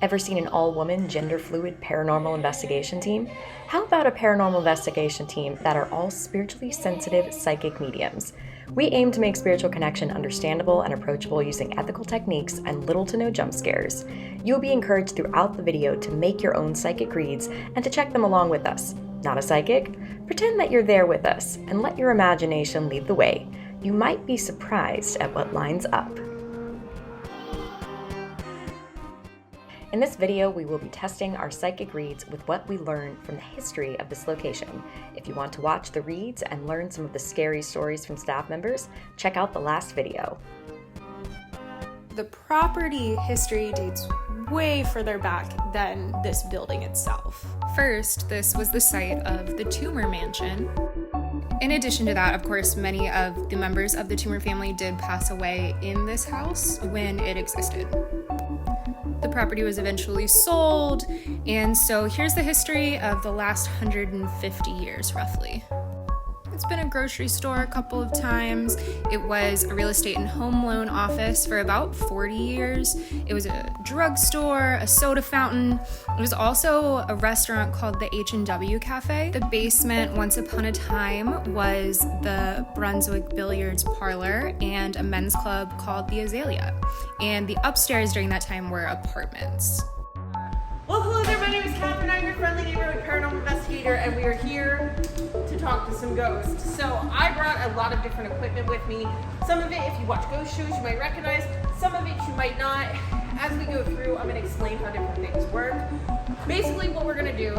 Ever seen an all-woman, gender-fluid paranormal investigation team? How about a paranormal investigation team that are all spiritually sensitive psychic mediums? We aim to make spiritual connection understandable and approachable using ethical techniques and little to no jump scares. You'll be encouraged throughout the video to make your own psychic reads and to check them along with us. Not a psychic? Pretend that you're there with us and let your imagination lead the way. You might be surprised at what lines up. In this video, we will be testing our psychic reads with what we learned from the history of this location. If you want to watch the reads and learn some of the scary stories from staff members, check out the last video. The property history dates way further back than this building itself. First, this was the site of the Toomer Mansion. In addition to that, of course, many of the members of the Toomer family did pass away in this house when it existed. The property was eventually sold, and so here's the history of the last 150 years, roughly. It's been a grocery store a couple of times. It was a real estate and home loan office for about 40 years. It was a drugstore, a soda fountain. It was also a restaurant called the H&W Cafe. The basement, once upon a time, was the Brunswick Billiards Parlor and a men's club called the Azalea. And the upstairs during that time were apartments. Well, hello there, my name is Catherine. I'm your friendly neighborhood paranormal investigator, and we are here to talk to some ghosts. So I brought a lot of different equipment with me. Some of it, if you watch ghost shows, you might recognize. Some of it you might not. As we go through, I'm going to explain how different things work. Basically, what we're going to do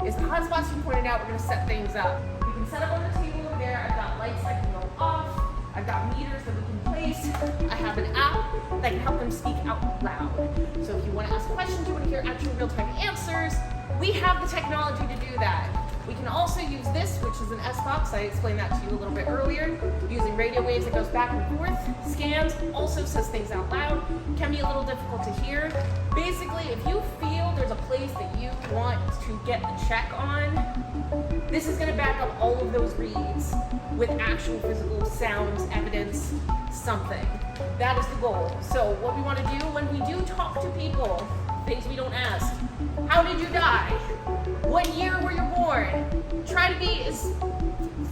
is the hotspots you pointed out, we're going to set things up. We can set up on the table over there. I've got lights that can go off. I've got meters that we can place. I have an app that can help them speak out loud. So if you want to ask questions, you want to hear actual real-time answers, we have the technology to do that. We can also use this, which is an FBox. I explained that to you a little bit earlier. Using radio waves that goes back and forth, scans, also says things out loud. Can be a little difficult to hear. Basically, if you feel there's a place that you want to get the check on, this is going to back up all of those reads with actual physical sounds, evidence, something. That is the goal. So what we want to do when we do talk to people, things we don't ask. How did you die? What year were you born? Try to be as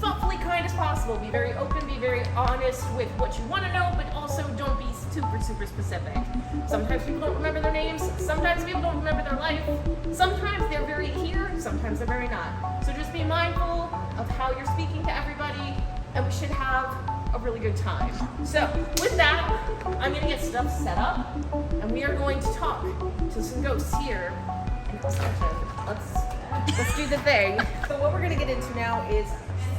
thoughtfully kind as possible. Be very open, be very honest with what you want to know, but also don't be super specific. Sometimes people don't remember their names. Sometimes people don't remember their life. Sometimes they're very here, sometimes they're very not. So just be mindful of how you're speaking to everybody, and we should have a really good time. So with that, I'm going to get stuff set up, and we are going to talk to some ghosts here in this session. Let's do the thing. So what we're going to get into now is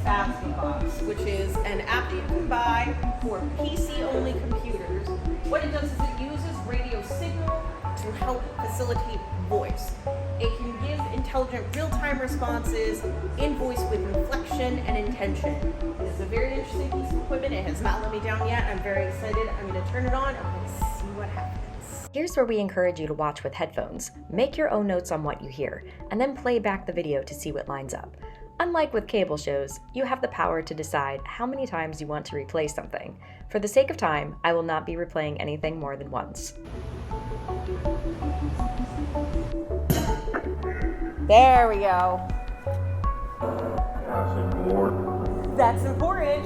FBox, which is an app that you can buy for PC-only computers. What it does is it uses radio signal to help facilitate voice. It can give intelligent real-time responses in voice with inflection and intention. It is a very interesting piece of equipment. It has not let me down yet. I'm very excited. I'm going to turn it on and we'll see what happens. Here's where we encourage you to watch with headphones. Make your own notes on what you hear, and then play back the video to see what lines up. Unlike with cable shows, you have the power to decide how many times you want to replay something. For the sake of time, I will not be replaying anything more than once. There we go. That's important. That's important.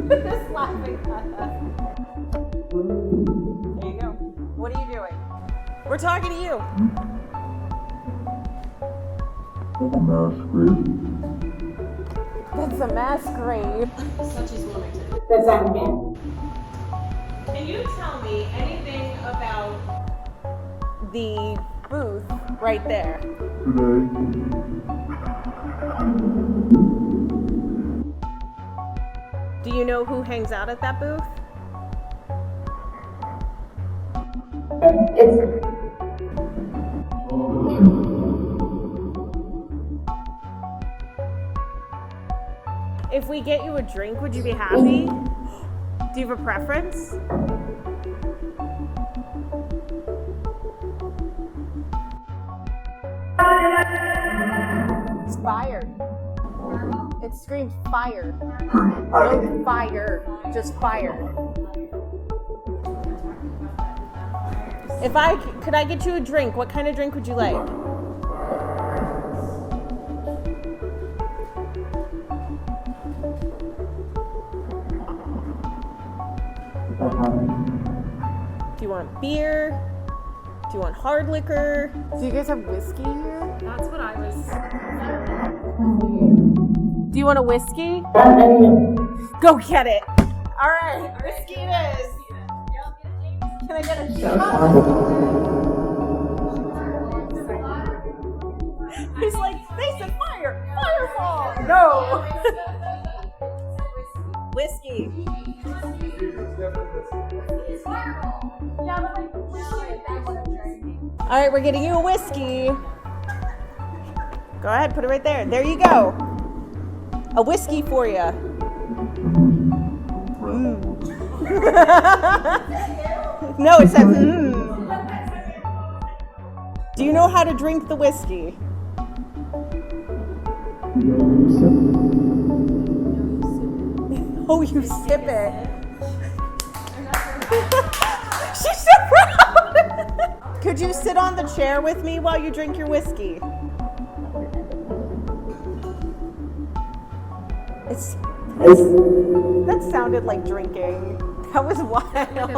Just laughing at that. There you go. What are you doing? We're talking to you. That's a masquerade. Such as Wilmington. That's that again. Can you tell me anything about the booth right there? Do you know who hangs out at that booth? If we get you a drink, would you be happy? Do you have a preference? It's fire. It screams fire. No fire, just fire. Could I get you a drink? What kind of drink would you like? Do you want beer? Do you want hard liquor? Do you guys have whiskey here? That's what I was. Do you want a whiskey? Go get it. All right, whiskey it is. Can I get a shot? He's like, they said fire, firefall. No. Whiskey. All right, we're getting you a whiskey. Go ahead, put it right there. There you go. A whiskey for you. No, it says Do you know how to drink the whiskey? Oh, you sip it. She's so proud. Could you sit on the chair with me while you drink your whiskey? That sounded like drinking. That was wild. If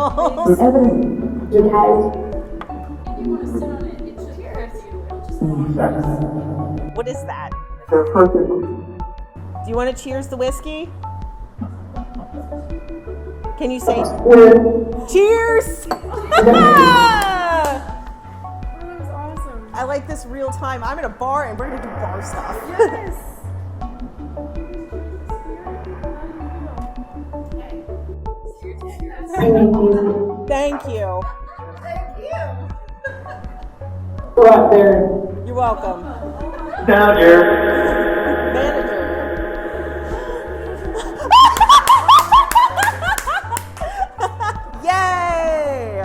you want to sit on it, it should cheers you. What is that? Do you want to cheers the whiskey? Can you say cheers? That was awesome. I like this real time. I'm in a bar and we're gonna do bar stuff. Yes. Thank you. Go out there. You're welcome. Down here. Manager. Yay!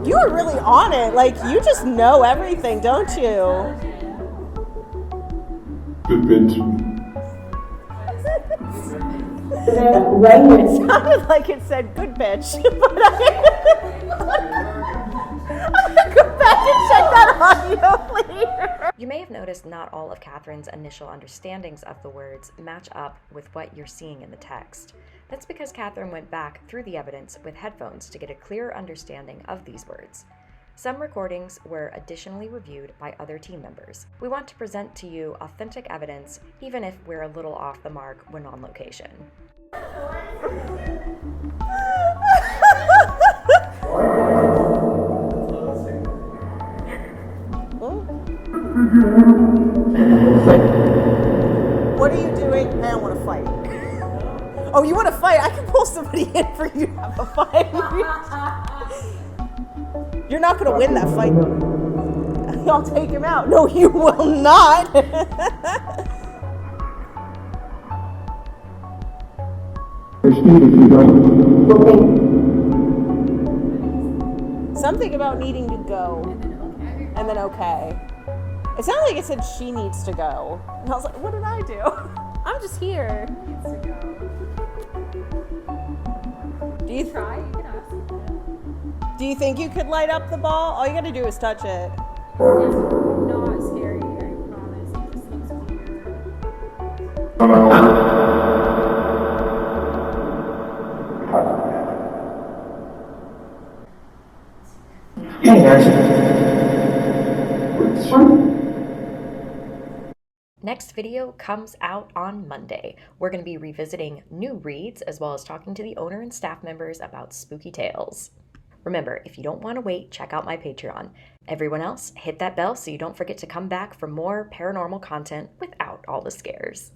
You are really on it. Like, you just know everything, don't you? Good bitch. It sounded like it said good bitch, but I'm gonna go back and check that audio later. You may have noticed not all of Catherine's initial understandings of the words match up with what you're seeing in the text. That's because Catherine went back through the evidence with headphones to get a clearer understanding of these words. Some recordings were additionally reviewed by other team members. We want to present to you authentic evidence, even if we're a little off the mark when on location. What are you doing? I don't want to fight. Oh, you want to fight? I can pull somebody in for you to have a fight. You're not going to win that fight. I'll take him out. No, you will not. Something about needing to go. And then okay. It sounded like it said she needs to go. And I was like, what did I do? I'm just here. Do you Try, you can ask. Do you think you could light up the ball? All you gotta do is touch it. It's not scary, I promise. It just looks Next video comes out on Monday. We're going to be revisiting new reads as well as talking to the owner and staff members about spooky tales. Remember, if you don't want to wait, check out my Patreon. Everyone else, hit that bell so you don't forget to come back for more paranormal content without all the scares.